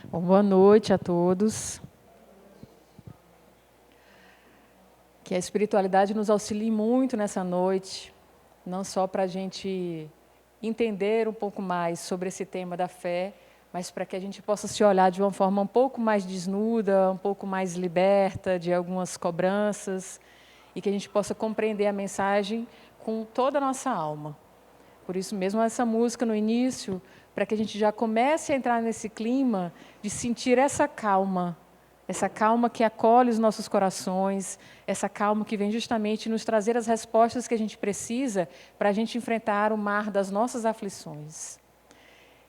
Bom, boa noite a todos. Que a espiritualidade nos auxilie muito nessa noite, não só para a gente entender um pouco mais sobre esse tema da fé, mas para que a gente possa se olhar de uma forma um pouco mais desnuda, um pouco mais liberta de algumas cobranças e que a gente possa compreender a mensagem com toda a nossa alma. Por isso mesmo essa música no início, para que a gente já comece a entrar nesse clima de sentir essa calma que acolhe os nossos corações, essa calma que vem justamente nos trazer as respostas que a gente precisa para a gente enfrentar o mar das nossas aflições.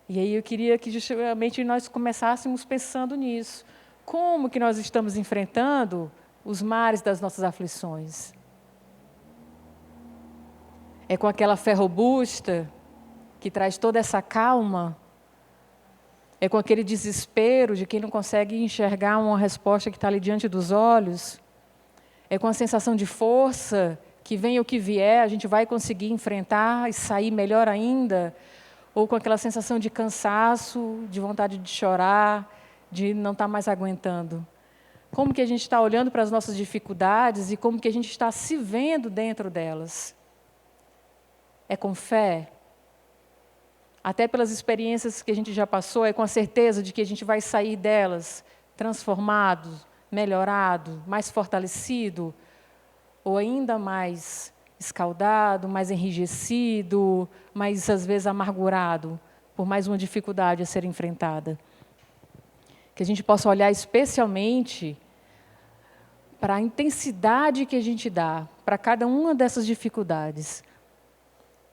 E aí eu queria que justamente nós começássemos pensando nisso. Como que nós estamos enfrentando os mares das nossas aflições? É com aquela fé robusta que traz toda essa calma? É com aquele desespero de quem não consegue enxergar uma resposta que está ali diante dos olhos? É com a sensação de força que venha o que vier, a gente vai conseguir enfrentar e sair melhor ainda? Ou com aquela sensação de cansaço, de vontade de chorar, de não estar mais aguentando? Como que a gente está olhando para as nossas dificuldades e como que a gente está se vendo dentro delas? É com fé? Até pelas experiências que a gente já passou, é com a certeza de que a gente vai sair delas transformado, melhorado, mais fortalecido, ou ainda mais escaldado, mais enrijecido, mais, às vezes, amargurado, por mais uma dificuldade a ser enfrentada. Que a gente possa olhar especialmente para a intensidade que a gente dá para cada uma dessas dificuldades.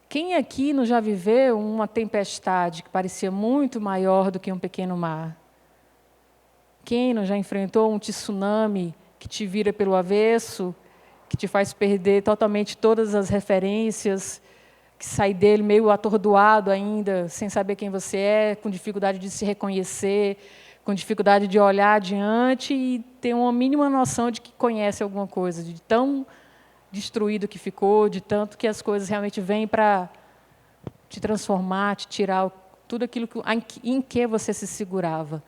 Quem aqui não já viveu uma tempestade que parecia muito maior do que um pequeno mar? Quem não já enfrentou um tsunami que te vira pelo avesso, que te faz perder totalmente todas as referências, que sai dele meio atordoado ainda, sem saber quem você é, com dificuldade de se reconhecer, com dificuldade de olhar adiante e ter uma mínima noção de que conhece alguma coisa, de tão destruído que ficou, de tanto que as coisas realmente vêm para te transformar, te tirar tudo aquilo em que você se segurava.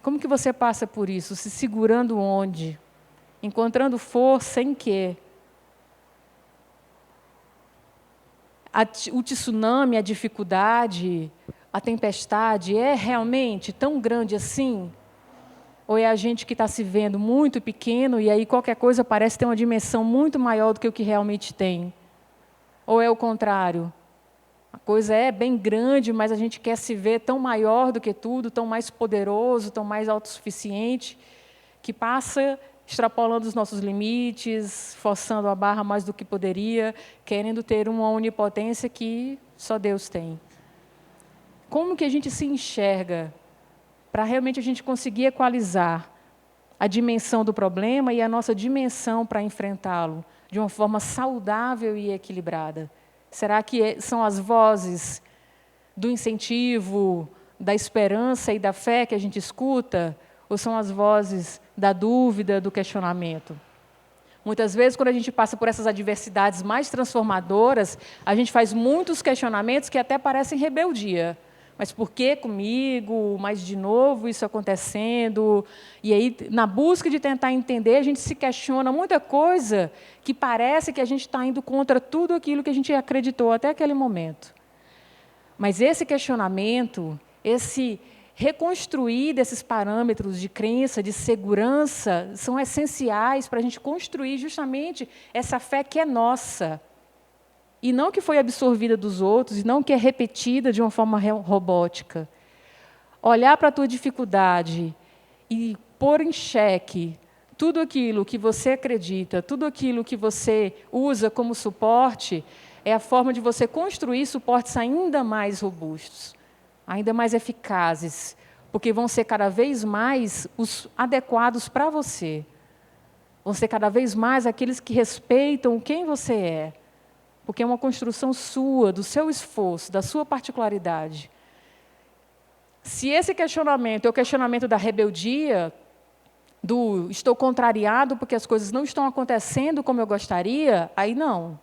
Como que você passa por isso? Se segurando onde? Encontrando força em quê? O tsunami, a dificuldade, a tempestade é realmente tão grande assim? Ou é a gente que está se vendo muito pequeno e aí qualquer coisa parece ter uma dimensão muito maior do que o que realmente tem? Ou é o contrário? A coisa é bem grande, mas a gente quer se ver tão maior do que tudo, tão mais poderoso, tão mais autossuficiente, que passa extrapolando os nossos limites, forçando a barra mais do que poderia, querendo ter uma onipotência que só Deus tem. Como que a gente se enxerga para realmente a gente conseguir equalizar a dimensão do problema e a nossa dimensão para enfrentá-lo de uma forma saudável e equilibrada? Será que são as vozes do incentivo, da esperança e da fé que a gente escuta? Ou são as vozes da dúvida, do questionamento? Muitas vezes, quando a gente passa por essas adversidades mais transformadoras, a gente faz muitos questionamentos que até parecem rebeldia. Mas por que comigo? Mas de novo isso acontecendo? E aí, na busca de tentar entender, a gente se questiona muita coisa que parece que a gente está indo contra tudo aquilo que a gente acreditou até aquele momento. Mas esse questionamento, esse reconstruir desses parâmetros de crença, de segurança, são essenciais para a gente construir justamente essa fé que é nossa. E não que foi absorvida dos outros, e não que é repetida de uma forma robótica. Olhar para a tua dificuldade e pôr em xeque tudo aquilo que você acredita, tudo aquilo que você usa como suporte, é a forma de você construir suportes ainda mais robustos, ainda mais eficazes, porque vão ser cada vez mais os adequados para você. Vão ser cada vez mais aqueles que respeitam quem você é. Porque é uma construção sua, do seu esforço, da sua particularidade. Se esse questionamento é o questionamento da rebeldia, do estou contrariado porque as coisas não estão acontecendo como eu gostaria, aí não.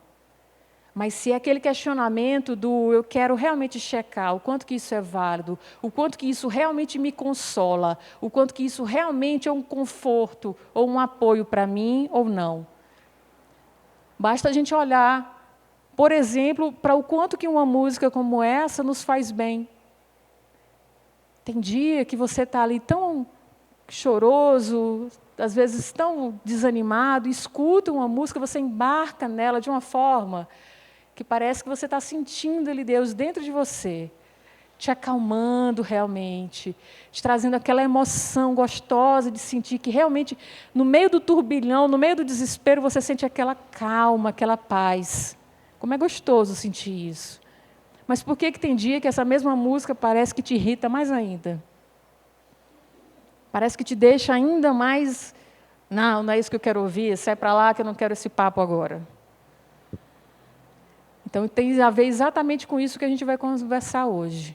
Mas se é aquele questionamento do eu quero realmente checar o quanto que isso é válido, o quanto que isso realmente me consola, o quanto que isso realmente é um conforto ou um apoio para mim ou não. Basta a gente olhar, por exemplo, para o quanto que uma música como essa nos faz bem. Tem dia que você está ali tão choroso, às vezes tão desanimado, escuta uma música, você embarca nela de uma forma que parece que você está sentindo ali Deus dentro de você, te acalmando realmente, te trazendo aquela emoção gostosa de sentir que realmente, no meio do turbilhão, no meio do desespero, você sente aquela calma, aquela paz. Como é gostoso sentir isso. Mas por que tem dia que essa mesma música parece que te irrita mais ainda? Parece que te deixa ainda mais... Não, não é isso que eu quero ouvir, sai para lá que eu não quero esse papo agora. Então, tem a ver exatamente com isso que a gente vai conversar hoje.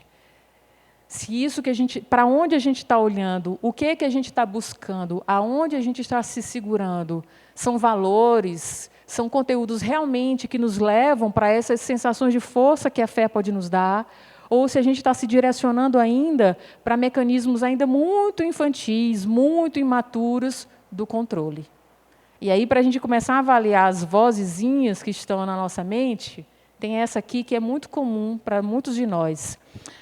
Se isso que a gente, para onde a gente está olhando, o que é que a gente está buscando, aonde a gente está se segurando, são valores, são conteúdos realmente que nos levam para essas sensações de força que a fé pode nos dar, ou se a gente está se direcionando ainda para mecanismos ainda muito infantis, muito imaturos do controle. E aí, para a gente começar a avaliar as vozezinhas que estão na nossa mente, tem essa aqui que é muito comum para muitos de nós.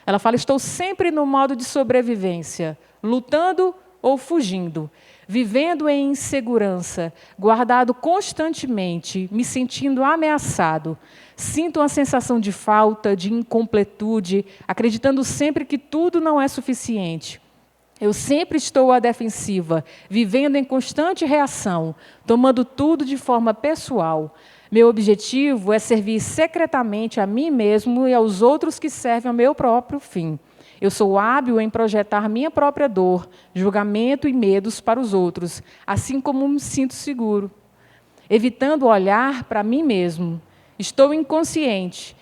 Ela fala, estou sempre no modo de sobrevivência, lutando ou fugindo, vivendo em insegurança, guardado constantemente, me sentindo ameaçado. Sinto uma sensação de falta, de incompletude, acreditando sempre que tudo não é suficiente. Eu sempre estou à defensiva, vivendo em constante reação, tomando tudo de forma pessoal. Meu objetivo é servir secretamente a mim mesmo e aos outros que servem ao meu próprio fim. Eu sou hábil em projetar minha própria dor, julgamento e medos para os outros, assim como me sinto seguro, evitando olhar para mim mesmo. Estou inconsciente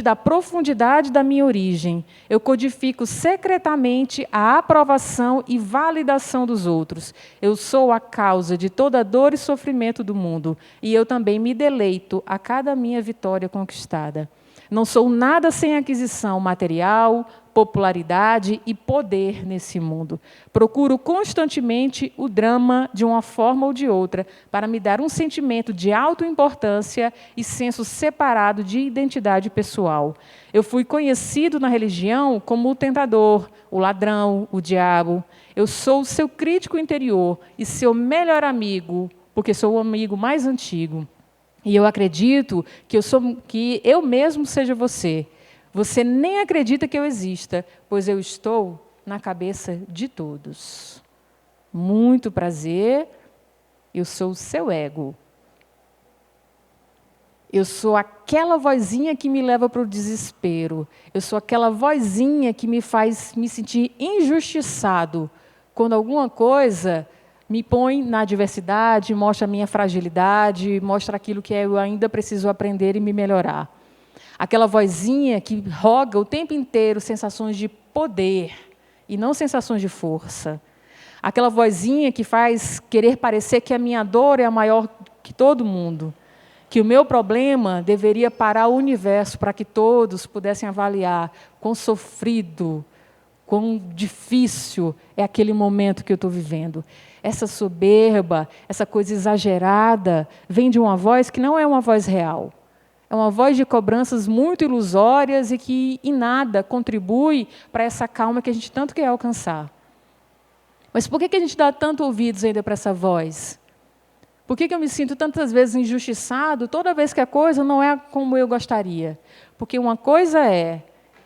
da profundidade da minha origem. Eu codifico secretamente a aprovação e validação dos outros. Eu sou a causa de toda dor e sofrimento do mundo, e eu também me deleito a cada minha vitória conquistada. Não sou nada sem aquisição material, popularidade e poder nesse mundo. Procuro constantemente o drama de uma forma ou de outra para me dar um sentimento de autoimportância e senso separado de identidade pessoal. Eu fui conhecido na religião como o tentador, o ladrão, o diabo. Eu sou o seu crítico interior e seu melhor amigo, porque sou o amigo mais antigo. E eu acredito que eu mesmo seja você. Você nem acredita que eu exista, pois eu estou na cabeça de todos. Muito prazer, eu sou o seu ego. Eu sou aquela vozinha que me leva para o desespero. Eu sou aquela vozinha que me faz me sentir injustiçado quando alguma coisa me põe na adversidade, mostra a minha fragilidade, mostra aquilo que eu ainda preciso aprender e me melhorar. Aquela vozinha que roga o tempo inteiro sensações de poder e não sensações de força. Aquela vozinha que faz querer parecer que a minha dor é a maior que todo mundo. Que o meu problema deveria parar o universo para que todos pudessem avaliar quão sofrido, quão difícil é aquele momento que eu estou vivendo. Essa soberba, essa coisa exagerada, vem de uma voz que não é uma voz real. É uma voz de cobranças muito ilusórias e que, em nada, contribui para essa calma que a gente tanto quer alcançar. Mas por que a gente dá tanto ouvidos ainda para essa voz? Por que eu me sinto tantas vezes injustiçado toda vez que a coisa não é como eu gostaria? Porque uma coisa é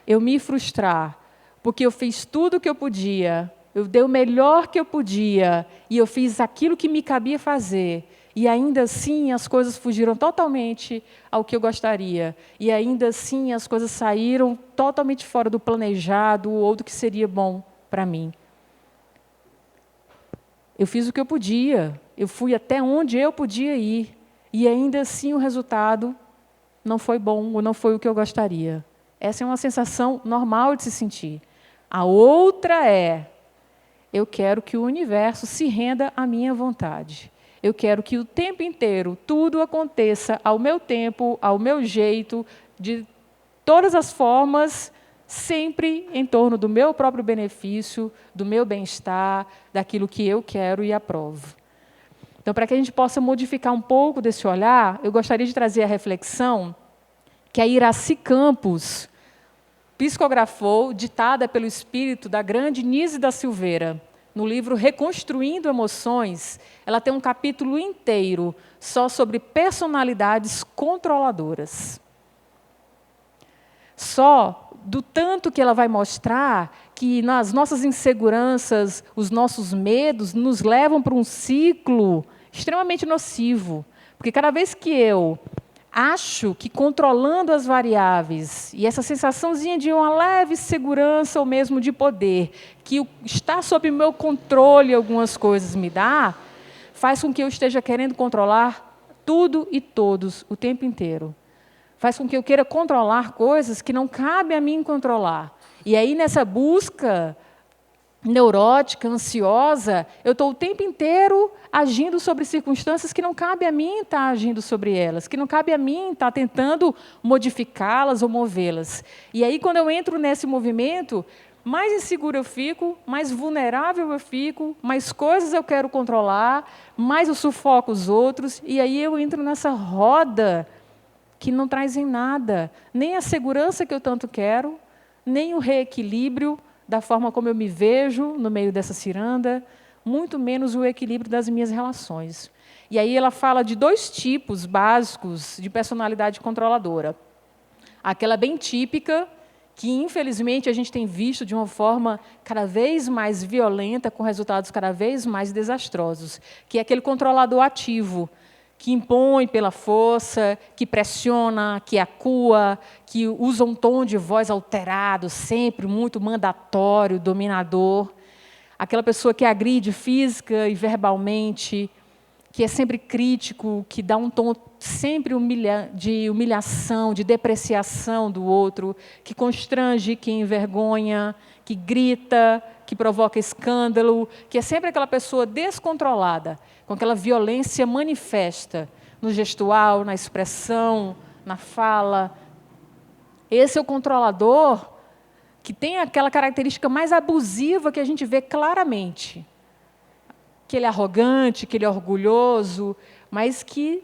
eu me frustrar, porque eu fiz tudo o que eu podia, eu dei o melhor que eu podia, e eu fiz aquilo que me cabia fazer, e ainda assim as coisas fugiram totalmente ao que eu gostaria, e ainda assim as coisas saíram totalmente fora do planejado ou do que seria bom para mim. Eu fiz o que eu podia, eu fui até onde eu podia ir, e ainda assim o resultado não foi bom, ou não foi o que eu gostaria. Essa é uma sensação normal de se sentir. A outra é, eu quero que o universo se renda à minha vontade. Eu quero que o tempo inteiro tudo aconteça ao meu tempo, ao meu jeito, de todas as formas, sempre em torno do meu próprio benefício, do meu bem-estar, daquilo que eu quero e aprovo. Então, para que a gente possa modificar um pouco desse olhar, eu gostaria de trazer a reflexão que a Iracy Campos psicografou, ditada pelo espírito da grande Nise da Silveira. No livro Reconstruindo Emoções, ela tem um capítulo inteiro só sobre personalidades controladoras. Só do tanto que ela vai mostrar que nas nossas inseguranças, os nossos medos nos levam para um ciclo extremamente nocivo. Porque cada vez que eu acho que controlando as variáveis, e essa sensaçãozinha de uma leve segurança ou mesmo de poder, que está sob meu controle algumas coisas me dá, faz com que eu esteja querendo controlar tudo e todos o tempo inteiro. Faz com que eu queira controlar coisas que não cabe a mim controlar. E aí, nessa busca neurótica, ansiosa, eu estou o tempo inteiro agindo sobre circunstâncias que não cabe a mim estar agindo sobre elas, que não cabe a mim estar tentando modificá-las ou movê-las. E aí, quando eu entro nesse movimento, mais insegura eu fico, mais vulnerável eu fico, mais coisas eu quero controlar, mais eu sufoco os outros, e aí eu entro nessa roda que não traz em nada, nem a segurança que eu tanto quero, nem o reequilíbrio da forma como eu me vejo no meio dessa ciranda, muito menos o equilíbrio das minhas relações. E aí ela fala de 2 tipos básicos de personalidade controladora. Aquela bem típica, que infelizmente a gente tem visto de uma forma cada vez mais violenta, com resultados cada vez mais desastrosos, que é aquele controlador ativo, que impõe pela força, que pressiona, que acua, que usa um tom de voz alterado, sempre muito mandatório, dominador. Aquela pessoa que agride física e verbalmente, que é sempre crítico, que dá um tom sempre de humilhação, de depreciação do outro, que constrange, que envergonha, que grita, que provoca escândalo, que é sempre aquela pessoa descontrolada, com aquela violência manifesta no gestual, na expressão, na fala. Esse é o controlador que tem aquela característica mais abusiva que a gente vê claramente. Que ele é arrogante, que ele é orgulhoso, mas que,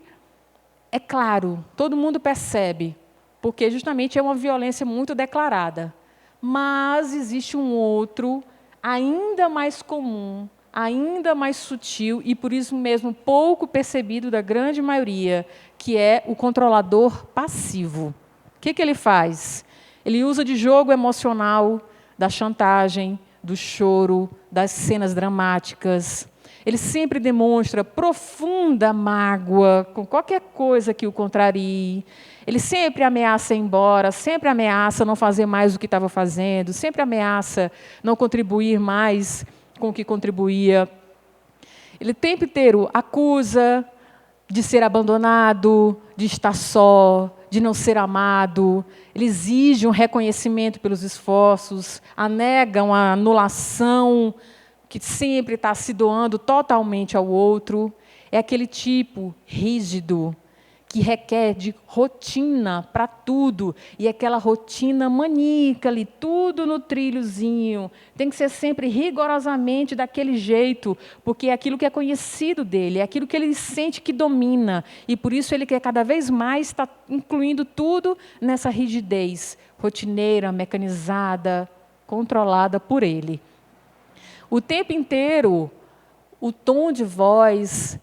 é claro, todo mundo percebe, porque justamente é uma violência muito declarada. Mas existe um outro, ainda mais comum, ainda mais sutil e, por isso mesmo, pouco percebido da grande maioria, que é o controlador passivo. O que ele faz? Ele usa de jogo emocional, da chantagem, do choro, das cenas dramáticas. Ele sempre demonstra profunda mágoa com qualquer coisa que o contrarie. Ele sempre ameaça ir embora, sempre ameaça não fazer mais do que estava fazendo, sempre ameaça não contribuir mais com o que contribuía. Ele o tempo inteiro acusa de ser abandonado, de estar só, de não ser amado. Ele exige um reconhecimento pelos esforços, nega uma anulação, que sempre está se doando totalmente ao outro. É aquele tipo rígido, que requer de rotina para tudo, e aquela rotina maníaca ali, tudo no trilhozinho, tem que ser sempre rigorosamente daquele jeito, porque é aquilo que é conhecido dele, é aquilo que ele sente que domina, e por isso ele quer cada vez mais estar incluindo tudo nessa rigidez rotineira, mecanizada, controlada por ele. O tempo inteiro, o tom de voz,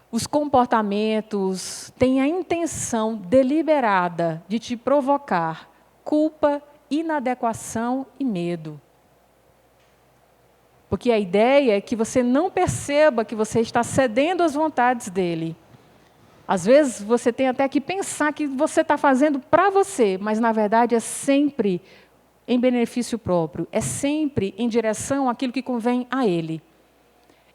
os comportamentos têm a intenção deliberada de te provocar culpa, inadequação e medo. Porque a ideia é que você não perceba que você está cedendo às vontades dele. Às vezes, você tem até que pensar que você está fazendo para você, mas, na verdade, é sempre em benefício próprio, é sempre em direção àquilo que convém a ele.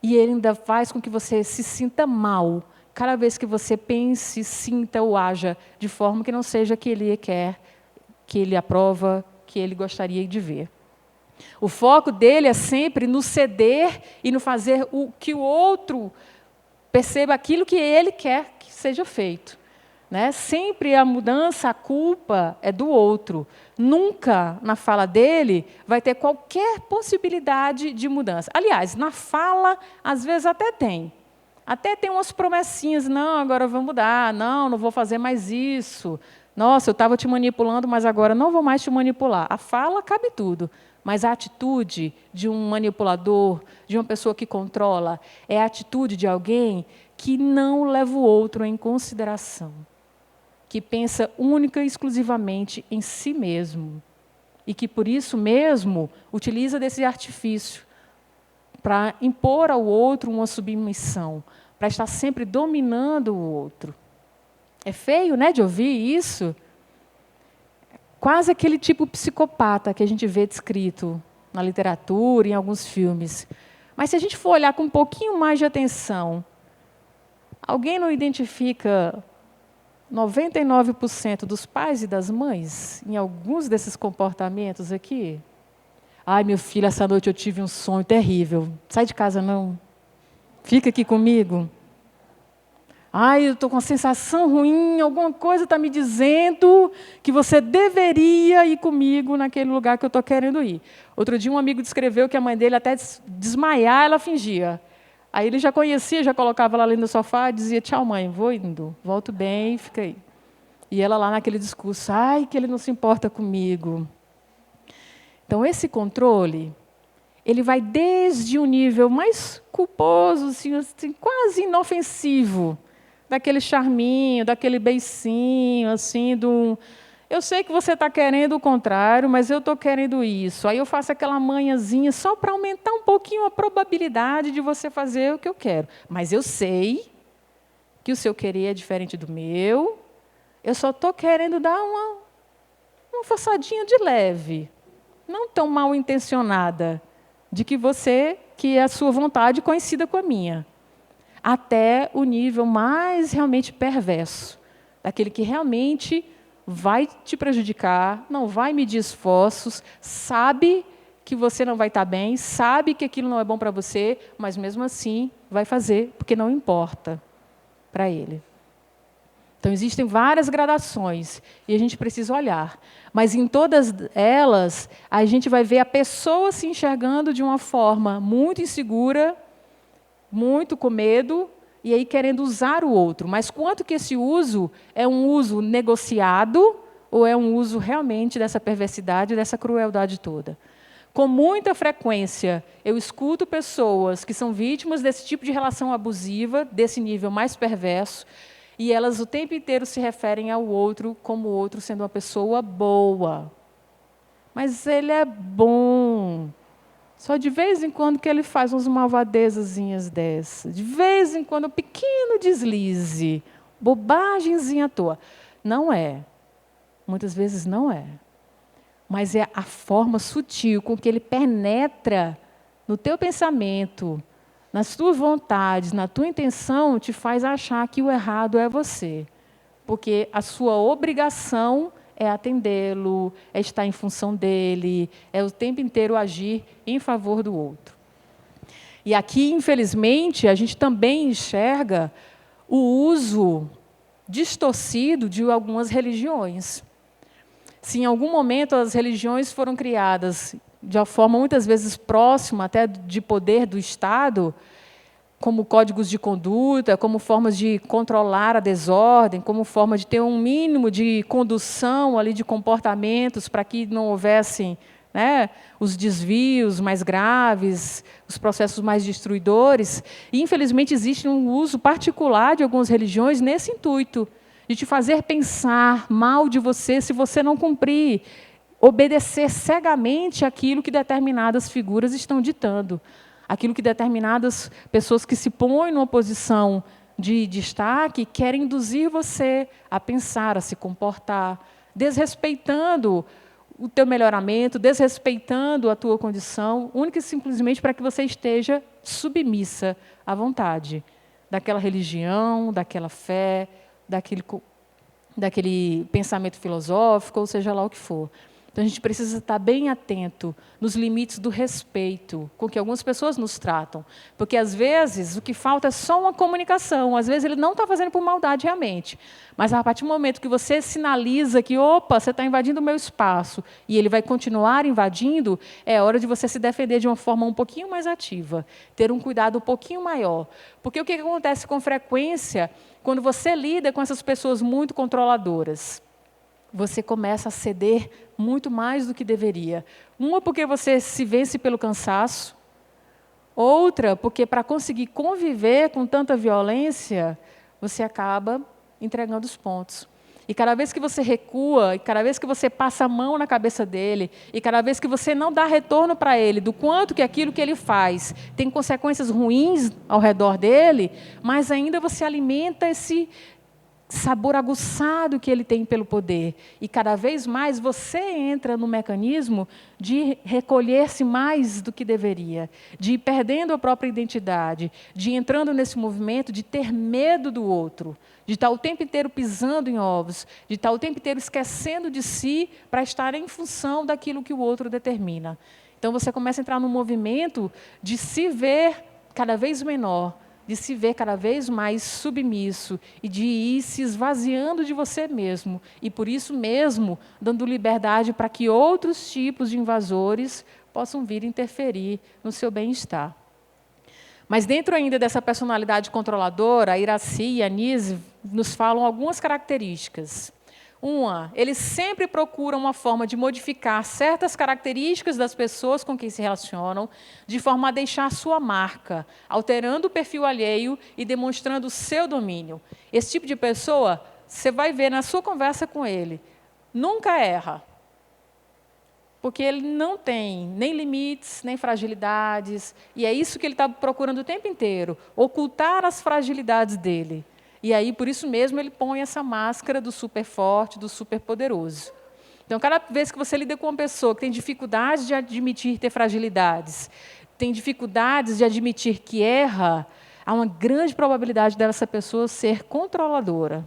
E ele ainda faz com que você se sinta mal cada vez que você pense, sinta ou haja de forma que não seja que ele quer, que ele aprova, que ele gostaria de ver. O foco dele é sempre no ceder e no fazer o que o outro perceba aquilo que ele quer que seja feito. Né? Sempre a mudança, a culpa é do outro. Nunca, na fala dele, vai ter qualquer possibilidade de mudança. Aliás, na fala, às vezes até tem. Até tem umas promessinhas, não, agora eu vou mudar, não vou fazer mais isso. Nossa, eu estava te manipulando, mas agora não vou mais te manipular. A fala cabe tudo, mas a atitude de um manipulador, de uma pessoa que controla, é a atitude de alguém que não leva o outro em consideração, que pensa única e exclusivamente em si mesmo, e que, por isso mesmo, utiliza desse artifício para impor ao outro uma submissão, para estar sempre dominando o outro. É feio, né, de ouvir isso? Quase aquele tipo psicopata que a gente vê descrito na literatura, em alguns filmes. Mas se a gente for olhar com um pouquinho mais de atenção, alguém não identifica 99% dos pais e das mães em alguns desses comportamentos aqui? Ai, meu filho, essa noite eu tive um sonho terrível. Sai de casa, não. Fica aqui comigo. Ai, eu estou com uma sensação ruim, alguma coisa está me dizendo que você deveria ir comigo naquele lugar que eu estou querendo ir. Outro dia um amigo descreveu que a mãe dele, até desmaiar, ela fingia. Aí ele já conhecia, já colocava ela ali no sofá e dizia, tchau, mãe, vou indo, volto bem, fica aí. E ela lá naquele discurso, ai, que ele não se importa comigo. Então, esse controle, ele vai desde um nível mais culposo, assim, quase inofensivo, daquele charminho, daquele beicinho, assim, eu sei que você está querendo o contrário, mas eu estou querendo isso. Aí eu faço aquela manhãzinha só para aumentar um pouquinho a probabilidade de você fazer o que eu quero. Mas eu sei que o seu querer é diferente do meu, eu só estou querendo dar uma forçadinha de leve, não tão mal intencionada, de que a sua vontade coincida com a minha. Até o nível mais realmente perverso, daquele que realmente vai te prejudicar, não vai medir esforços, sabe que você não vai estar bem, sabe que aquilo não é bom para você, mas mesmo assim vai fazer, porque não importa para ele. Então, existem várias gradações e a gente precisa olhar. Mas em todas elas, a gente vai ver a pessoa se enxergando de uma forma muito insegura, muito com medo, e aí querendo usar o outro. Mas quanto que esse uso é um uso negociado ou é um uso realmente dessa perversidade, dessa crueldade toda? Com muita frequência, eu escuto pessoas que são vítimas desse tipo de relação abusiva, desse nível mais perverso, e elas o tempo inteiro se referem ao outro como o outro sendo uma pessoa boa. Mas ele é bom. Só de vez em quando que ele faz umas malvadezazinhas dessas. De vez em quando, um pequeno deslize. Bobagemzinha à toa. Não é. Muitas vezes não é. Mas é a forma sutil com que ele penetra no teu pensamento, nas tuas vontades, na tua intenção, te faz achar que o errado é você. Porque a sua obrigação é atendê-lo, é estar em função dele, é o tempo inteiro agir em favor do outro. E aqui, infelizmente, a gente também enxerga o uso distorcido de algumas religiões. Se em algum momento as religiões foram criadas de uma forma muitas vezes próxima até de poder do Estado, como códigos de conduta, como formas de controlar a desordem, como forma de ter um mínimo de condução ali de comportamentos para que não houvessem, né, os desvios mais graves, os processos mais destruidores. E, infelizmente, existe um uso particular de algumas religiões nesse intuito, de te fazer pensar mal de você se você não cumprir, obedecer cegamente aquilo que determinadas figuras estão ditando. Aquilo que determinadas pessoas que se põem numa posição de destaque querem induzir você a pensar, a se comportar, desrespeitando o teu melhoramento, desrespeitando a tua condição, única e simplesmente para que você esteja submissa à vontade daquela religião, daquela fé, daquele pensamento filosófico, ou seja lá o que for. Então, a gente precisa estar bem atento nos limites do respeito com que algumas pessoas nos tratam. Porque, às vezes, o que falta é só uma comunicação. Às vezes, ele não está fazendo por maldade realmente. Mas, a partir do momento que você sinaliza que, opa, você está invadindo o meu espaço, e ele vai continuar invadindo, é hora de você se defender de uma forma um pouquinho mais ativa. Ter um cuidado um pouquinho maior. Porque o que acontece com frequência quando você lida com essas pessoas muito controladoras? Você começa a ceder muito mais do que deveria. Uma, porque você se vence pelo cansaço. Outra, porque para conseguir conviver com tanta violência, você acaba entregando os pontos. E cada vez que você recua, e cada vez que você passa a mão na cabeça dele, e cada vez que você não dá retorno para ele do quanto que aquilo que ele faz tem consequências ruins ao redor dele, mais ainda você alimenta esse sabor aguçado que ele tem pelo poder. E cada vez mais você entra no mecanismo de recolher-se mais do que deveria, de ir perdendo a própria identidade, de ir entrando nesse movimento de ter medo do outro, de estar o tempo inteiro pisando em ovos, de estar o tempo inteiro esquecendo de si para estar em função daquilo que o outro determina. Então você começa a entrar num movimento de se ver cada vez menor, de se ver cada vez mais submisso e de ir se esvaziando de você mesmo. E, por isso mesmo, dando liberdade para que outros tipos de invasores possam vir interferir no seu bem-estar. Mas, dentro ainda dessa personalidade controladora, a Iracy e a Nise nos falam algumas características. Uma, eles sempre procuram uma forma de modificar certas características das pessoas com quem se relacionam, de forma a deixar a sua marca, alterando o perfil alheio e demonstrando o seu domínio. Esse tipo de pessoa, você vai ver na sua conversa com ele, nunca erra. Porque ele não tem nem limites, nem fragilidades, e é isso que ele está procurando o tempo inteiro, ocultar as fragilidades dele. E aí, por isso mesmo, ele põe essa máscara do super forte, do super poderoso. Então, cada vez que você lida com uma pessoa que tem dificuldade de admitir ter fragilidades, tem dificuldades de admitir que erra, há uma grande probabilidade dessa pessoa ser controladora.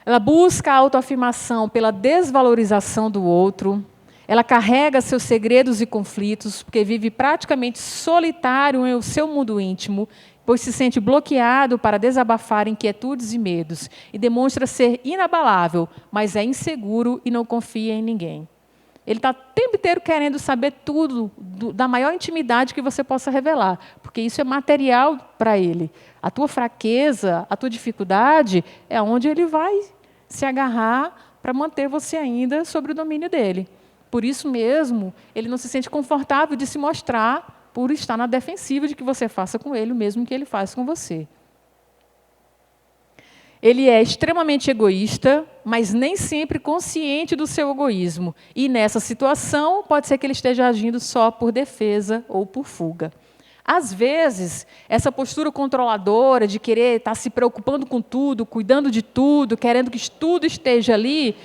Ela busca a autoafirmação pela desvalorização do outro. Ela carrega seus segredos e conflitos, porque vive praticamente solitário em seu mundo íntimo, pois se sente bloqueado para desabafar inquietudes e medos, e demonstra ser inabalável, mas é inseguro e não confia em ninguém. Ele está o tempo inteiro querendo saber tudo, da maior intimidade que você possa revelar, porque isso é material para ele. A tua fraqueza, a tua dificuldade, é onde ele vai se agarrar para manter você ainda sobre o domínio dele. Por isso mesmo, ele não se sente confortável de se mostrar por estar na defensiva de que você faça com ele o mesmo que ele faz com você. Ele é extremamente egoísta, mas nem sempre consciente do seu egoísmo. E, nessa situação, pode ser que ele esteja agindo só por defesa ou por fuga. Às vezes, essa postura controladora de querer estar se preocupando com tudo, cuidando de tudo, querendo que tudo esteja ali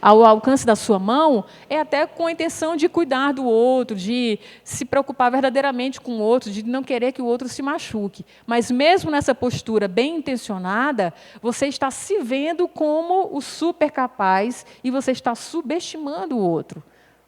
ao alcance da sua mão, é até com a intenção de cuidar do outro, de se preocupar verdadeiramente com o outro, de não querer que o outro se machuque. Mas mesmo nessa postura bem intencionada, você está se vendo como o super capaz e você está subestimando o outro.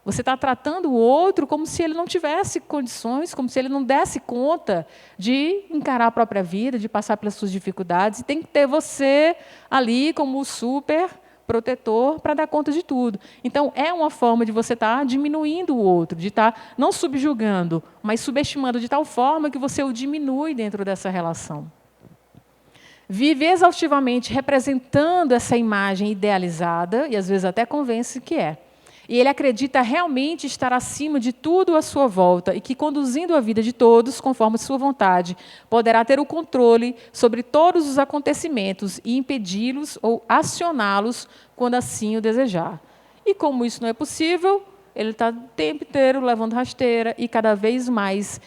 Você está tratando o outro como se ele não tivesse condições, como se ele não desse conta de encarar a própria vida, de passar pelas suas dificuldades. E tem que ter você ali como o super protetor para dar conta de tudo. Então, é uma forma de você estar diminuindo o outro, de estar não subjugando, mas subestimando de tal forma que você o diminui dentro dessa relação. Vive exaustivamente representando essa imagem idealizada, e às vezes até convence que é. E ele acredita realmente estar acima de tudo à sua volta e que, conduzindo a vida de todos, conforme sua vontade, poderá ter o controle sobre todos os acontecimentos e impedi-los ou acioná-los quando assim o desejar. E como isso não é possível, ele está o tempo inteiro levando rasteira e cada vez mais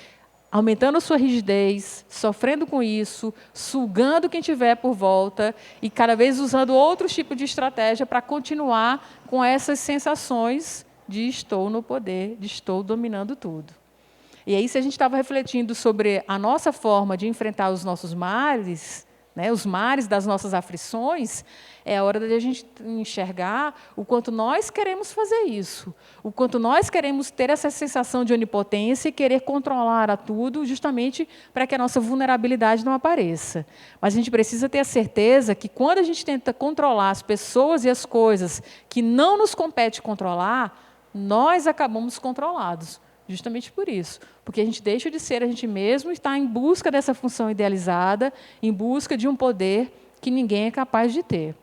aumentando a sua rigidez, sofrendo com isso, sugando quem tiver por volta e cada vez usando outros tipos de estratégia para continuar com essas sensações de estou no poder, de estou dominando tudo. E aí, se a gente estava refletindo sobre a nossa forma de enfrentar os nossos males, né, os mares das nossas aflições, é a hora de a gente enxergar o quanto nós queremos fazer isso, o quanto nós queremos ter essa sensação de onipotência e querer controlar a tudo, justamente para que a nossa vulnerabilidade não apareça. Mas a gente precisa ter a certeza que, quando a gente tenta controlar as pessoas e as coisas que não nos compete controlar, nós acabamos controlados. Justamente por isso, porque a gente deixa de ser a gente mesmo e está em busca dessa função idealizada, em busca de um poder que ninguém é capaz de ter.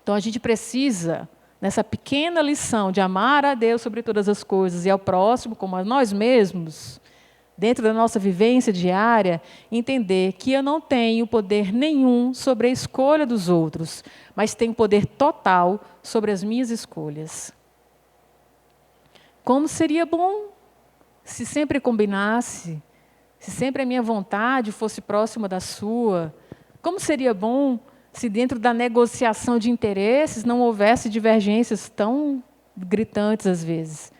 Então, a gente precisa, nessa pequena lição de amar a Deus sobre todas as coisas e ao próximo como a nós mesmos, dentro da nossa vivência diária, entender que eu não tenho poder nenhum sobre a escolha dos outros, mas tenho poder total sobre as minhas escolhas. Como seria bom se sempre combinasse, se sempre a minha vontade fosse próxima da sua. Como seria bom se dentro da negociação de interesses não houvesse divergências tão gritantes às vezes.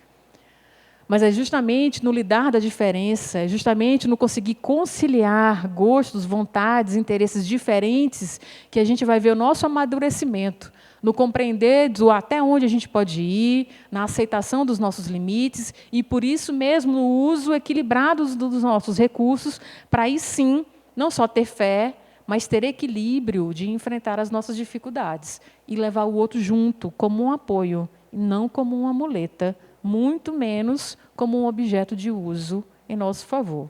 Mas é justamente no lidar da diferença, é justamente no conseguir conciliar gostos, vontades, interesses diferentes, que a gente vai ver o nosso amadurecimento, no compreender do até onde a gente pode ir, na aceitação dos nossos limites, e, por isso mesmo, no uso equilibrado dos nossos recursos, para aí sim, não só ter fé, mas ter equilíbrio de enfrentar as nossas dificuldades e levar o outro junto, como um apoio, e não como uma muleta, muito menos como um objeto de uso em nosso favor.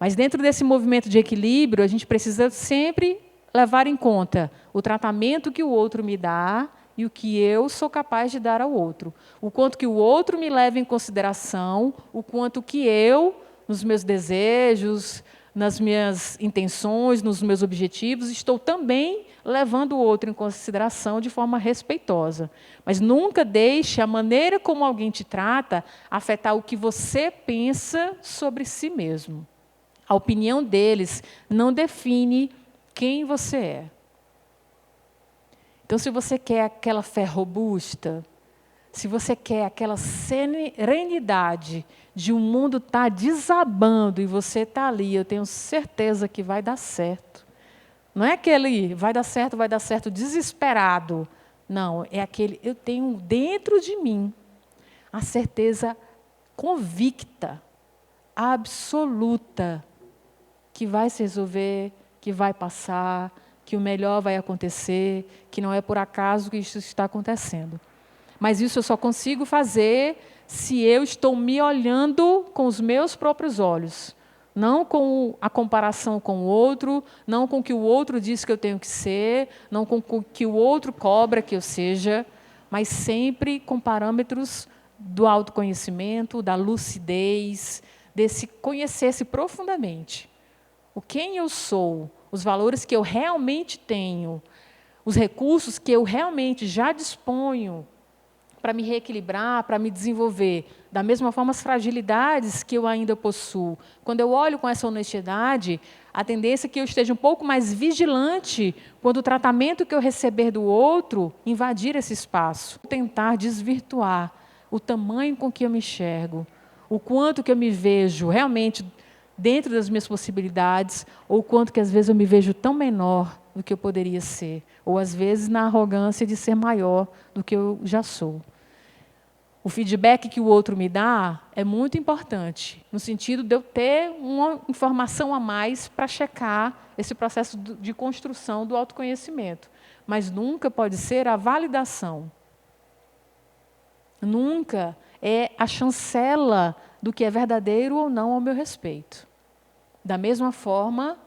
Mas, dentro desse movimento de equilíbrio, a gente precisa sempre levar em conta o tratamento que o outro me dá e o que eu sou capaz de dar ao outro. O quanto que o outro me leva em consideração, o quanto que eu, nos meus desejos, nas minhas intenções, nos meus objetivos, estou também levando o outro em consideração de forma respeitosa. Mas nunca deixe a maneira como alguém te trata afetar o que você pensa sobre si mesmo. A opinião deles não define quem você é. Então, se você quer aquela fé robusta, se você quer aquela serenidade de um mundo estar desabando e você está ali, eu tenho certeza que vai dar certo. Não é aquele vai dar certo desesperado. Não, é aquele, eu tenho dentro de mim a certeza convicta, absoluta, que vai se resolver, que vai passar, que o melhor vai acontecer, que não é por acaso que isso está acontecendo. Mas isso eu só consigo fazer se eu estou me olhando com os meus próprios olhos, não com a comparação com o outro, não com o que o outro diz que eu tenho que ser, não com o que o outro cobra que eu seja, mas sempre com parâmetros do autoconhecimento, da lucidez, desse conhecer-se profundamente. O quem eu sou, os valores que eu realmente tenho, os recursos que eu realmente já disponho para me reequilibrar, para me desenvolver. Da mesma forma, as fragilidades que eu ainda possuo. Quando eu olho com essa honestidade, a tendência é que eu esteja um pouco mais vigilante quando o tratamento que eu receber do outro invadir esse espaço. Tentar desvirtuar o tamanho com que eu me enxergo, o quanto que eu me vejo realmente dentro das minhas possibilidades, ou o quanto que às vezes eu me vejo tão menor do que eu poderia ser, ou às vezes na arrogância de ser maior do que eu já sou. O feedback que o outro me dá é muito importante, no sentido de eu ter uma informação a mais para checar esse processo de construção do autoconhecimento. Mas nunca pode ser a validação. Nunca é a chancela do que é verdadeiro ou não ao meu respeito. Da mesma forma,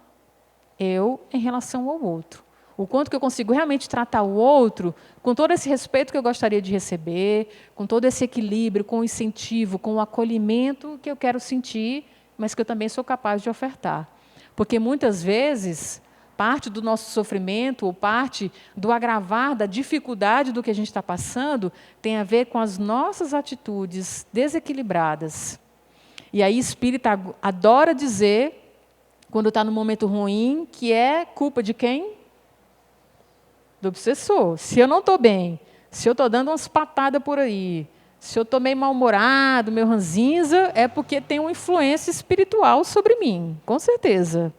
eu em relação ao outro. O quanto que eu consigo realmente tratar o outro com todo esse respeito que eu gostaria de receber, com todo esse equilíbrio, com o incentivo, com o acolhimento que eu quero sentir, mas que eu também sou capaz de ofertar. Porque muitas vezes, parte do nosso sofrimento, ou parte do agravar da dificuldade do que a gente está passando, tem a ver com as nossas atitudes desequilibradas. E aí, espírita adora dizer, quando está no momento ruim, que é culpa de quem? Do obsessor. Se eu não estou bem, se eu estou dando umas patadas por aí, se eu estou meio mal-humorado, meio ranzinza, é porque tem uma influência espiritual sobre mim, com certeza.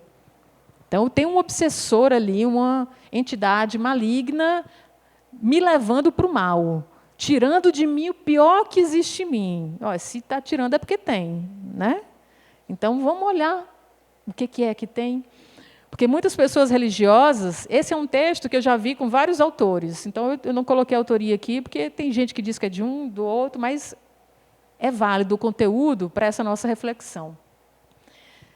Então, tem um obsessor ali, uma entidade maligna me levando para o mal, tirando de mim o pior que existe em mim. Ó, se está tirando é porque tem, né? Então, vamos olhar o que é que tem. Porque muitas pessoas religiosas, esse é um texto que eu já vi com vários autores, então eu não coloquei a autoria aqui, porque tem gente que diz que é de um, do outro, mas é válido o conteúdo para essa nossa reflexão.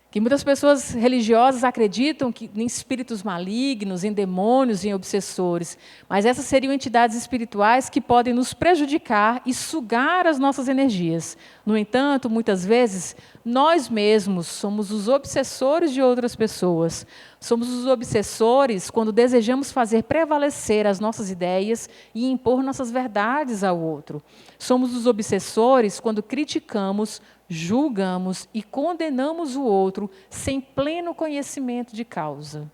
Que muitas pessoas religiosas acreditam em espíritos malignos, em demônios, em obsessores, mas essas seriam entidades espirituais que podem nos prejudicar e sugar as nossas energias. No entanto, muitas vezes, nós mesmos somos os obsessores de outras pessoas. Somos os obsessores quando desejamos fazer prevalecer as nossas ideias e impor nossas verdades ao outro. Somos os obsessores quando criticamos, julgamos e condenamos o outro sem pleno conhecimento de causa.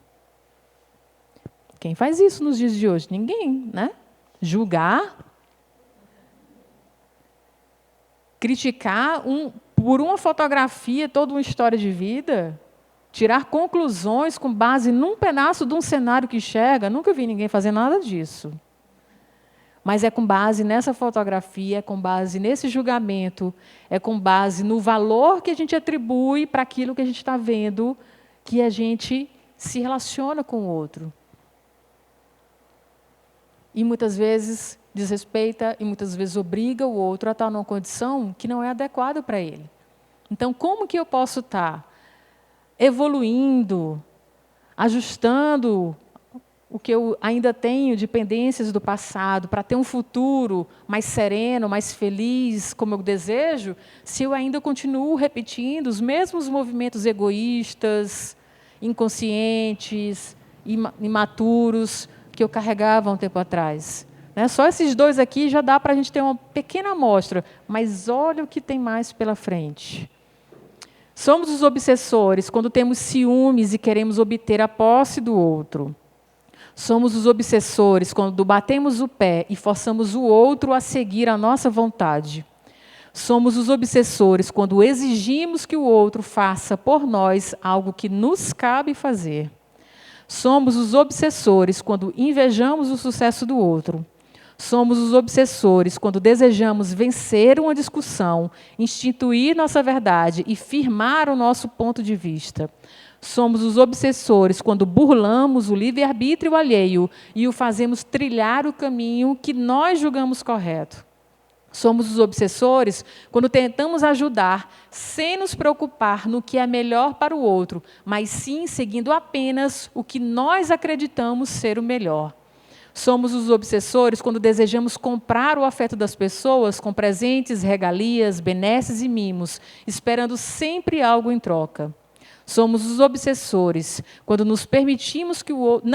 Quem faz isso nos dias de hoje? Ninguém, né? Julgar, criticar por uma fotografia toda uma história de vida, tirar conclusões com base num pedaço de um cenário que enxerga. Nunca vi ninguém fazer nada disso. Mas é com base nessa fotografia, é com base nesse julgamento, é com base no valor que a gente atribui para aquilo que a gente está vendo, que a gente se relaciona com o outro. E muitas vezes desrespeita e muitas vezes obriga o outro a estar numa condição que não é adequada para ele. Então, como que eu posso estar evoluindo, ajustando o que eu ainda tenho de pendências do passado, para ter um futuro mais sereno, mais feliz, como eu desejo, se eu ainda continuo repetindo os mesmos movimentos egoístas, inconscientes, imaturos, que eu carregava há um tempo atrás. Né? Só esses dois aqui já dá para a gente ter uma pequena amostra, mas olha o que tem mais pela frente. Somos os obsessores quando temos ciúmes e queremos obter a posse do outro. Somos os obsessores quando batemos o pé e forçamos o outro a seguir a nossa vontade. Somos os obsessores quando exigimos que o outro faça por nós algo que nos cabe fazer. Somos os obsessores quando invejamos o sucesso do outro. Somos os obsessores quando desejamos vencer uma discussão, instituir nossa verdade e firmar o nosso ponto de vista. Somos os obsessores quando burlamos o livre-arbítrio alheio e o fazemos trilhar o caminho que nós julgamos correto. Somos os obsessores quando tentamos ajudar sem nos preocupar no que é melhor para o outro, mas sim seguindo apenas o que nós acreditamos ser o melhor. Somos os obsessores quando desejamos comprar o afeto das pessoas com presentes, regalias, benesses e mimos, esperando sempre algo em troca. Somos os obsessores quando não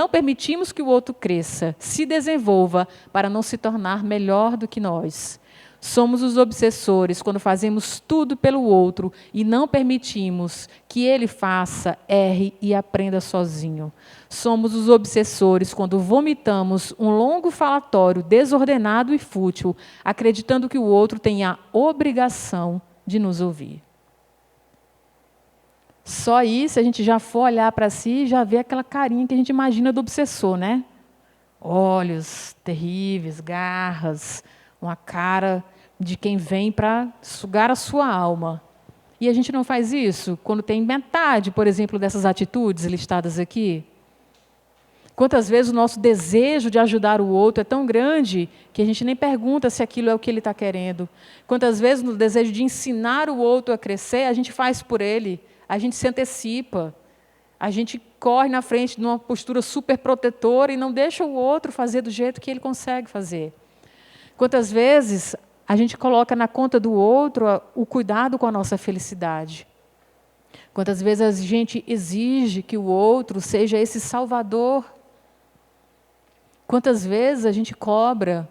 permitimos que o outro cresça, se desenvolva, para não se tornar melhor do que nós. Somos os obsessores quando fazemos tudo pelo outro e não permitimos que ele faça, erre e aprenda sozinho. Somos os obsessores quando vomitamos um longo falatório desordenado e fútil, acreditando que o outro tem a obrigação de nos ouvir. Só aí, se a gente já for olhar para si, já vê aquela carinha que a gente imagina do obsessor, né? Olhos terríveis, garras, uma cara de quem vem para sugar a sua alma. E a gente não faz isso quando tem metade, por exemplo, dessas atitudes listadas aqui? Quantas vezes o nosso desejo de ajudar o outro é tão grande que a gente nem pergunta se aquilo é o que ele está querendo. Quantas vezes no desejo de ensinar o outro a crescer, a gente faz por ele, a gente se antecipa, a gente corre na frente de uma postura super protetora e não deixa o outro fazer do jeito que ele consegue fazer. Quantas vezes a gente coloca na conta do outro o cuidado com a nossa felicidade? Quantas vezes a gente exige que o outro seja esse salvador? Quantas vezes a gente cobra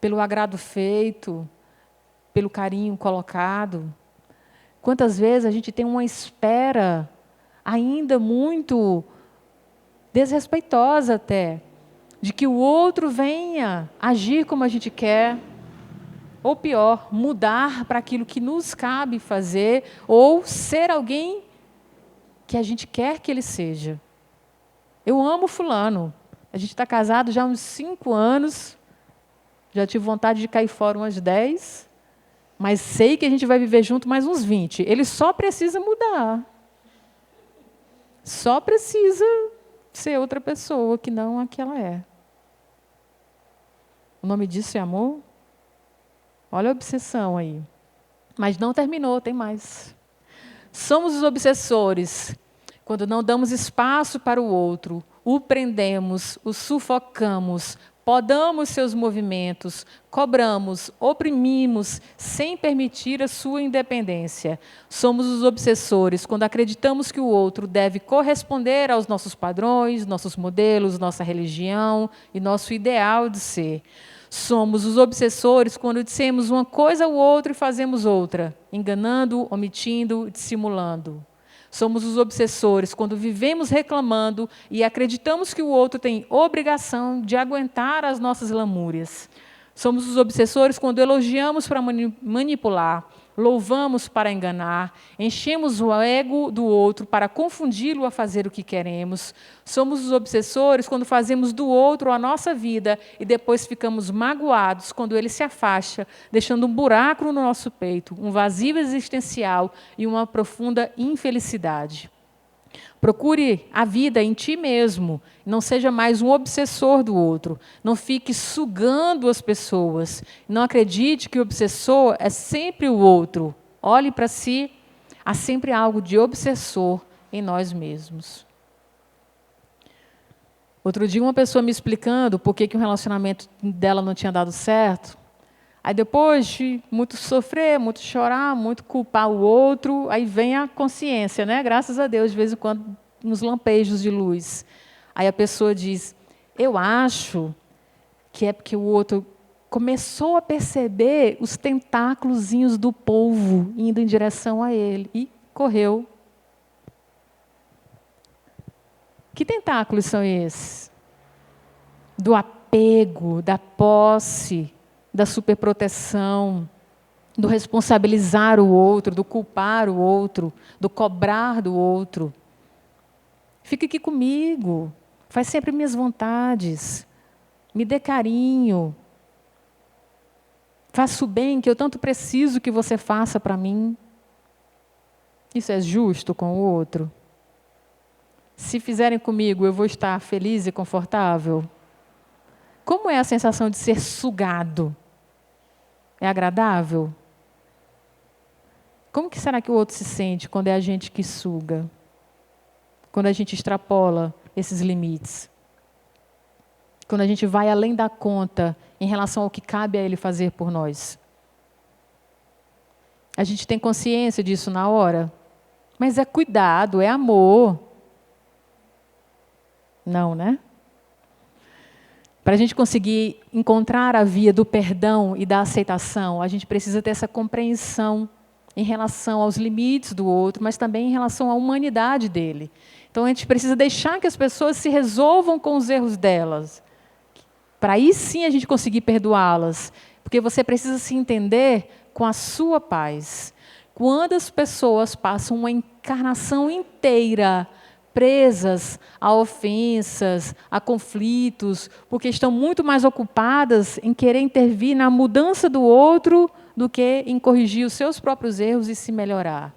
pelo agrado feito, pelo carinho colocado? Quantas vezes a gente tem uma espera ainda muito desrespeitosa até, de que o outro venha agir como a gente quer, ou pior, mudar para aquilo que nos cabe fazer, ou ser alguém que a gente quer que ele seja. Eu amo fulano. A gente está casado já há uns 5 anos. Já tive vontade de cair fora umas 10. Mas sei que a gente vai viver junto mais uns 20. Ele só precisa mudar. Só precisa ser outra pessoa que não a que ela é. O nome disso é amor? Olha a obsessão aí. Mas não terminou, tem mais. Somos os obsessores quando não damos espaço para o outro, o prendemos, o sufocamos, podamos seus movimentos, cobramos, oprimimos, sem permitir a sua independência. Somos os obsessores quando acreditamos que o outro deve corresponder aos nossos padrões, nossos modelos, nossa religião e nosso ideal de ser. Somos os obsessores quando dissemos uma coisa ao outro e fazemos outra, enganando, omitindo, dissimulando. Somos os obsessores quando vivemos reclamando e acreditamos que o outro tem obrigação de aguentar as nossas lamúrias. Somos os obsessores quando elogiamos para manipular, louvamos para enganar, enchemos o ego do outro para confundi-lo a fazer o que queremos. Somos os obsessores quando fazemos do outro a nossa vida e depois ficamos magoados quando ele se afasta, deixando um buraco no nosso peito, um vazio existencial e uma profunda infelicidade. Procure a vida em ti mesmo, não seja mais um obsessor do outro, não fique sugando as pessoas, não acredite que o obsessor é sempre o outro. Olhe para si, há sempre algo de obsessor em nós mesmos. Outro dia uma pessoa me explicando por que um relacionamento dela não tinha dado certo. Aí depois de muito sofrer, muito chorar, muito culpar o outro, aí vem a consciência, né? Graças a Deus, de vez em quando, nos lampejos de luz. Aí a pessoa diz, eu acho que é porque o outro começou a perceber os tentáculozinhos do polvo indo em direção a ele e correu. Que tentáculos são esses? Do apego, da posse, da superproteção, do responsabilizar o outro, do culpar o outro, do cobrar do outro. Fica aqui comigo, faz sempre minhas vontades, me dê carinho, faça o bem que eu tanto preciso que você faça para mim. Isso é justo com o outro? Se fizerem comigo, eu vou estar feliz e confortável? Como é a sensação de ser sugado? É agradável? Como que será que o outro se sente quando é a gente que suga? Quando a gente extrapola esses limites? Quando a gente vai além da conta em relação ao que cabe a ele fazer por nós? A gente tem consciência disso na hora? Mas é cuidado, é amor. Não, né? Para a gente conseguir encontrar a via do perdão e da aceitação, a gente precisa ter essa compreensão em relação aos limites do outro, mas também em relação à humanidade dele. Então, a gente precisa deixar que as pessoas se resolvam com os erros delas, para aí sim a gente conseguir perdoá-las, porque você precisa se entender com a sua paz. Quando as pessoas passam uma encarnação inteira presas a ofensas, a conflitos, porque estão muito mais ocupadas em querer intervir na mudança do outro do que em corrigir os seus próprios erros e se melhorar.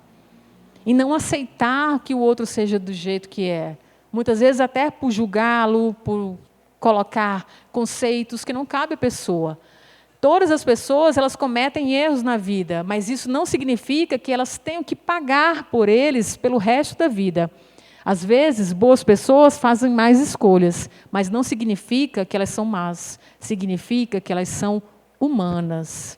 E não aceitar que o outro seja do jeito que é. Muitas vezes até por julgá-lo, por colocar conceitos que não cabem à pessoa. Todas as pessoas, elas cometem erros na vida, mas isso não significa que elas tenham que pagar por eles pelo resto da vida. Às vezes, boas pessoas fazem mais escolhas, mas não significa que elas são más. Significa que elas são humanas.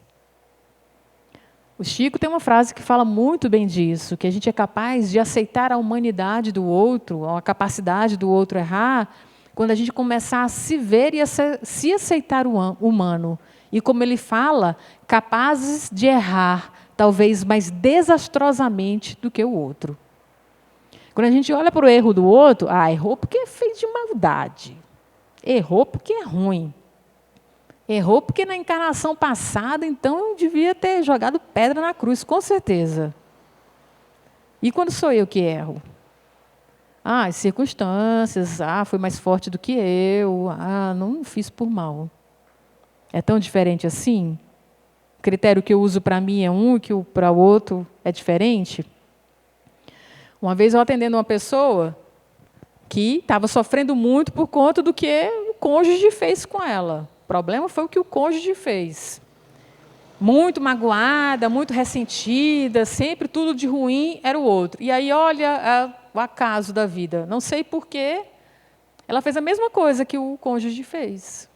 O Chico tem uma frase que fala muito bem disso, que a gente é capaz de aceitar a humanidade do outro, a capacidade do outro errar, quando a gente começar a se ver e a se aceitar o humano. E como ele fala, capazes de errar, talvez mais desastrosamente do que o outro. Quando a gente olha para o erro do outro, errou porque fez de maldade. Errou porque é ruim. Errou porque na encarnação passada, então, eu devia ter jogado pedra na cruz, com certeza. E quando sou eu que erro? As circunstâncias, foi mais forte do que eu, não fiz por mal. É tão diferente assim? O critério que eu uso para mim é um, que para o outro é diferente? Uma vez eu atendendo uma pessoa que estava sofrendo muito por conta do que o cônjuge fez com ela. O problema foi o que o cônjuge fez. Muito magoada, muito ressentida, sempre tudo de ruim era o outro. E aí, olha o acaso da vida. Não sei porquê, ela fez a mesma coisa que o cônjuge fez.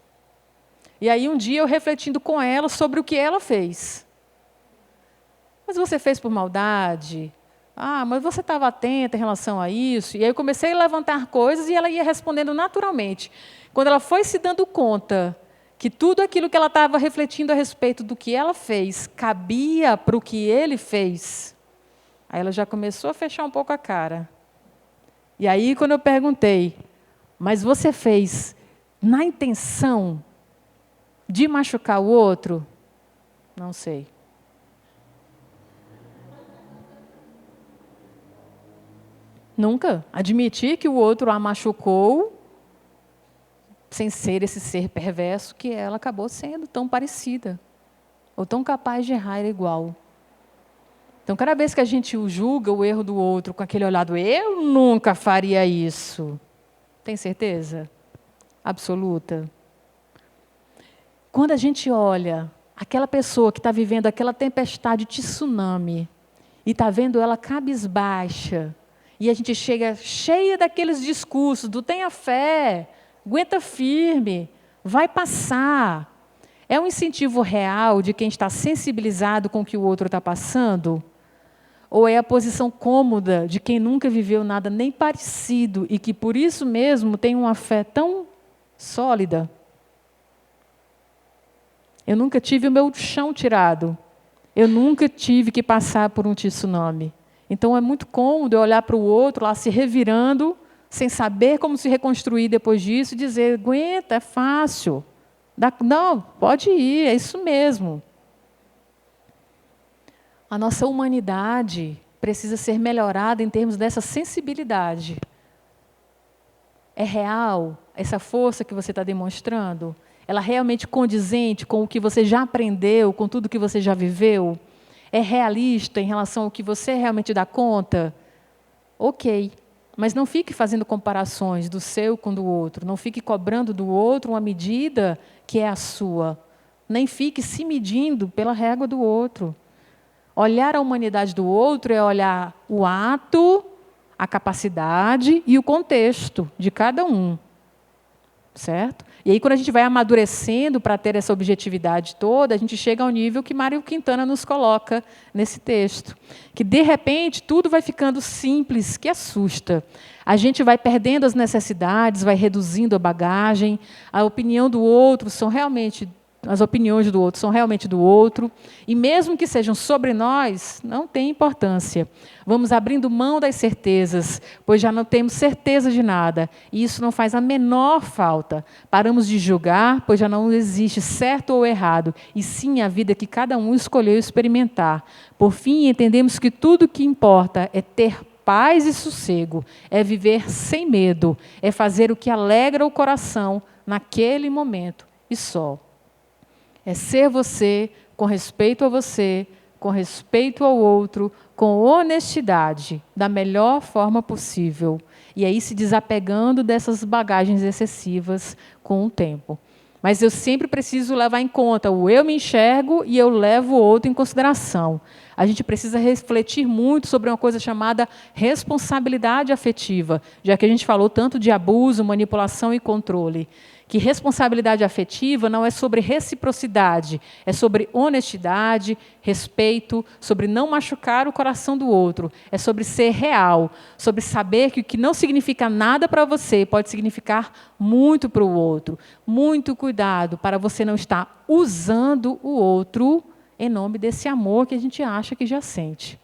E aí, um dia, eu refletindo com ela sobre o que ela fez. Mas você fez por maldade? Mas você estava atenta em relação a isso? E aí eu comecei a levantar coisas e ela ia respondendo naturalmente. Quando ela foi se dando conta que tudo aquilo que ela estava refletindo a respeito do que ela fez cabia para o que ele fez, aí ela já começou a fechar um pouco a cara. E aí, quando eu perguntei, mas você fez na intenção de machucar o outro? Não sei. Nunca. Admitir que o outro a machucou, sem ser esse ser perverso que ela acabou sendo tão parecida, ou tão capaz de errar igual. Então, cada vez que a gente julga o erro do outro com aquele olhar eu nunca faria isso. Tem certeza? Absoluta. Quando a gente olha aquela pessoa que está vivendo aquela tempestade de tsunami, e está vendo ela cabisbaixa, e a gente chega cheia daqueles discursos do tenha fé, aguenta firme, vai passar. É um incentivo real de quem está sensibilizado com o que o outro está passando? Ou é a posição cômoda de quem nunca viveu nada nem parecido e que por isso mesmo tem uma fé tão sólida? Eu nunca tive o meu chão tirado. Eu nunca tive que passar por um tsunami. Então, é muito cômodo eu olhar para o outro lá se revirando, sem saber como se reconstruir depois disso, e dizer, aguenta, é fácil. Não, pode ir, é isso mesmo. A nossa humanidade precisa ser melhorada em termos dessa sensibilidade. É real essa força que você está demonstrando? Ela é realmente condizente com o que você já aprendeu, com tudo que você já viveu? É realista em relação ao que você realmente dá conta? Ok, mas não fique fazendo comparações do seu com do outro. Não fique cobrando do outro uma medida que é a sua. Nem fique se medindo pela régua do outro. Olhar a humanidade do outro é olhar o ato, a capacidade e o contexto de cada um. Certo? E aí, quando a gente vai amadurecendo para ter essa objetividade toda, a gente chega ao nível que Mário Quintana nos coloca nesse texto. Que, de repente, tudo vai ficando simples, que assusta. A gente vai perdendo as necessidades, vai reduzindo a bagagem, a opinião do outro são realmente... As opiniões do outro são realmente do outro, e mesmo que sejam sobre nós, não tem importância. Vamos abrindo mão das certezas, pois já não temos certeza de nada, e isso não faz a menor falta. Paramos de julgar, pois já não existe certo ou errado, e sim a vida que cada um escolheu experimentar. Por fim, entendemos que tudo o que importa é ter paz e sossego, é viver sem medo, é fazer o que alegra o coração naquele momento, e só. É ser você, com respeito a você, com respeito ao outro, com honestidade, da melhor forma possível. E aí se desapegando dessas bagagens excessivas com o tempo. Mas eu sempre preciso levar em conta o eu me enxergo e eu levo o outro em consideração. A gente precisa refletir muito sobre uma coisa chamada responsabilidade afetiva, já que a gente falou tanto de abuso, manipulação e controle. Que responsabilidade afetiva não é sobre reciprocidade, é sobre honestidade, respeito, sobre não machucar o coração do outro, é sobre ser real, sobre saber que o que não significa nada para você pode significar muito para o outro. Muito cuidado para você não estar usando o outro em nome desse amor que a gente acha que já sente.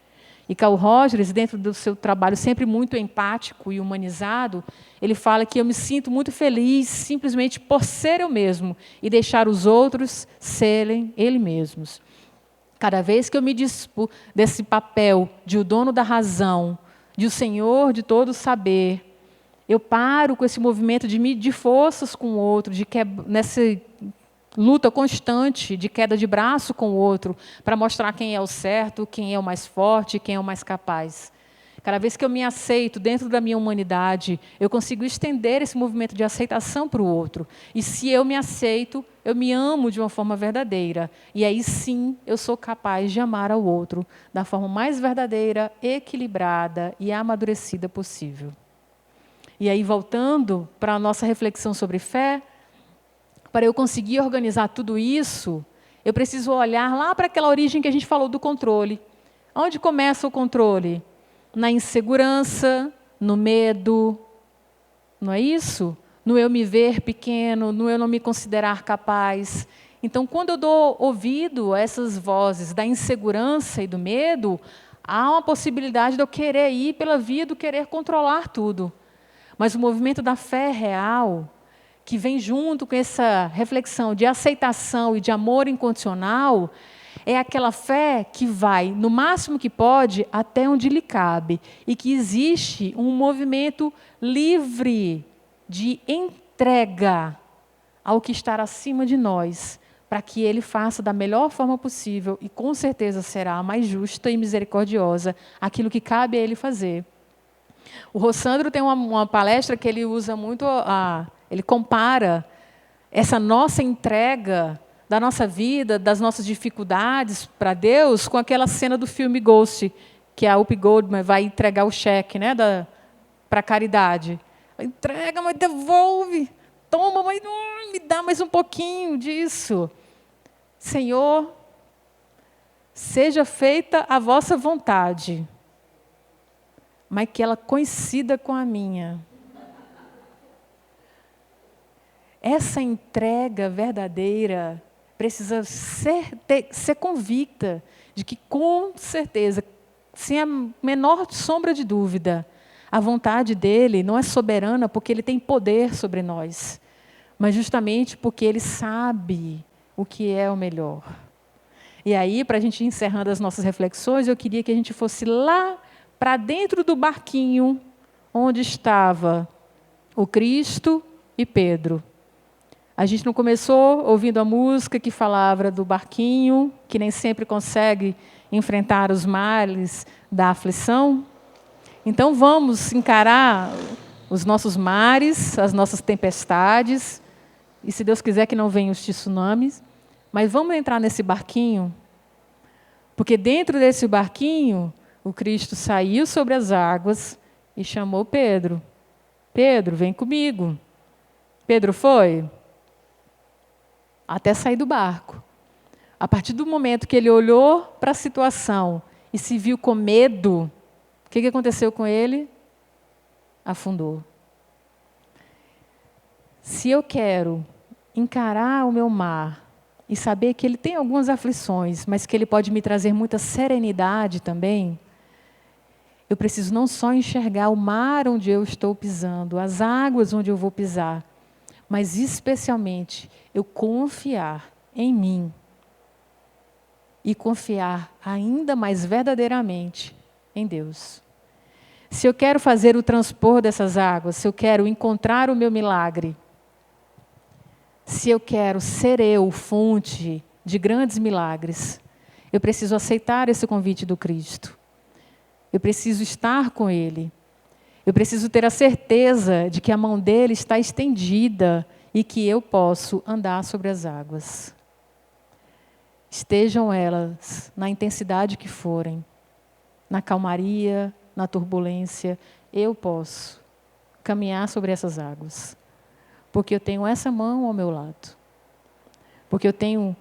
E Carl Rogers, dentro do seu trabalho sempre muito empático e humanizado, ele fala que eu me sinto muito feliz simplesmente por ser eu mesmo e deixar os outros serem eles mesmos. Cada vez que eu me dispo desse papel de o dono da razão, de o senhor de todo saber, eu paro com esse movimento de medir forças com o outro, nessa luta constante de queda de braço com o outro, para mostrar quem é o certo, quem é o mais forte, quem é o mais capaz. Cada vez que eu me aceito dentro da minha humanidade, eu consigo estender esse movimento de aceitação para o outro. E se eu me aceito, eu me amo de uma forma verdadeira. E aí sim, eu sou capaz de amar ao outro da forma mais verdadeira, equilibrada e amadurecida possível. E aí, voltando para a nossa reflexão sobre fé, para eu conseguir organizar tudo isso, eu preciso olhar lá para aquela origem que a gente falou do controle. Onde começa o controle? Na insegurança, no medo, não é isso? No eu me ver pequeno, no eu não me considerar capaz. Então, quando eu dou ouvido a essas vozes da insegurança e do medo, há uma possibilidade de eu querer ir pela via do querer controlar tudo. Mas o movimento da fé real, que vem junto com essa reflexão de aceitação e de amor incondicional, é aquela fé que vai, no máximo que pode, até onde lhe cabe. E que existe um movimento livre de entrega ao que está acima de nós, para que Ele faça da melhor forma possível, e com certeza será a mais justa e misericordiosa, aquilo que cabe a Ele fazer. O Rossandro tem uma palestra que ele usa muito, ele compara essa nossa entrega da nossa vida, das nossas dificuldades para Deus, com aquela cena do filme Ghost, que a Whoopi Goldberg vai entregar o cheque, né, para a caridade. Entrega, mas devolve. Toma, mas me dá mais um pouquinho disso. Senhor, seja feita a vossa vontade, mas que ela coincida com a minha. Essa entrega verdadeira precisa ser convicta de que, com certeza, sem a menor sombra de dúvida, a vontade dele não é soberana porque ele tem poder sobre nós, mas justamente porque ele sabe o que é o melhor. E aí, para a gente ir encerrando as nossas reflexões, eu queria que a gente fosse lá para dentro do barquinho onde estava o Cristo e Pedro. A gente não começou ouvindo a música que falava do barquinho, que nem sempre consegue enfrentar os males da aflição? Então vamos encarar os nossos mares, as nossas tempestades, e se Deus quiser que não venham os tsunamis, mas vamos entrar nesse barquinho, porque dentro desse barquinho, o Cristo saiu sobre as águas e chamou Pedro. Pedro, vem comigo. Pedro foi até sair do barco. A partir do momento que ele olhou para a situação e se viu com medo, o que aconteceu com ele? Afundou. Se eu quero encarar o meu mar e saber que ele tem algumas aflições, mas que ele pode me trazer muita serenidade também, eu preciso não só enxergar o mar onde eu estou pisando, as águas onde eu vou pisar, mas especialmente eu confiar em mim e confiar ainda mais verdadeiramente em Deus. Se eu quero fazer o transpor dessas águas, se eu quero encontrar o meu milagre, se eu quero ser eu fonte de grandes milagres, eu preciso aceitar esse convite do Cristo. Eu preciso estar com Ele. Eu preciso ter a certeza de que a mão dele está estendida e que eu posso andar sobre as águas. Estejam elas na intensidade que forem, na calmaria, na turbulência, eu posso caminhar sobre essas águas. Porque eu tenho essa mão ao meu lado. Porque eu tenho,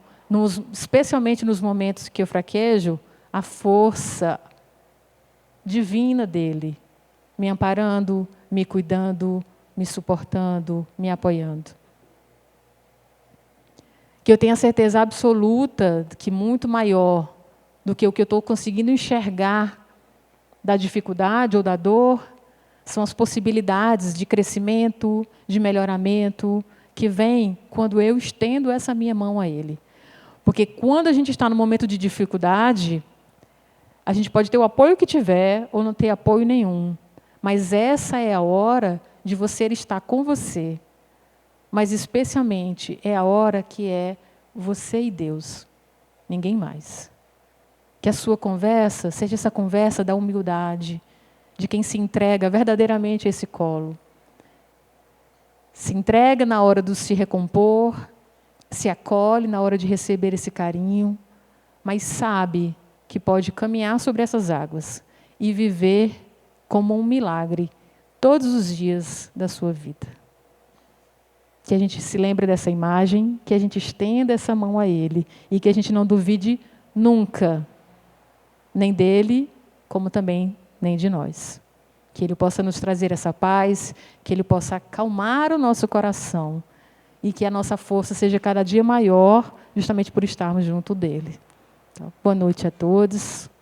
especialmente nos momentos que eu fraquejo, a força divina dele, me amparando, me cuidando, me suportando, me apoiando. Que eu tenha certeza absoluta que muito maior do que o que eu estou conseguindo enxergar da dificuldade ou da dor, são as possibilidades de crescimento, de melhoramento, que vem quando eu estendo essa minha mão a Ele. Porque quando a gente está no momento de dificuldade, a gente pode ter o apoio que tiver ou não ter apoio nenhum. Mas essa é a hora de você estar com você, mas especialmente é a hora que é você e Deus, ninguém mais. Que a sua conversa seja essa conversa da humildade, de quem se entrega verdadeiramente a esse colo. Se entrega na hora de se recompor, se acolhe na hora de receber esse carinho, mas sabe que pode caminhar sobre essas águas e viver como um milagre todos os dias da sua vida. Que a gente se lembre dessa imagem, que a gente estenda essa mão a Ele e que a gente não duvide nunca, nem dele, como também nem de nós. Que Ele possa nos trazer essa paz, que Ele possa acalmar o nosso coração e que a nossa força seja cada dia maior, justamente por estarmos junto dele. Então, boa noite a todos.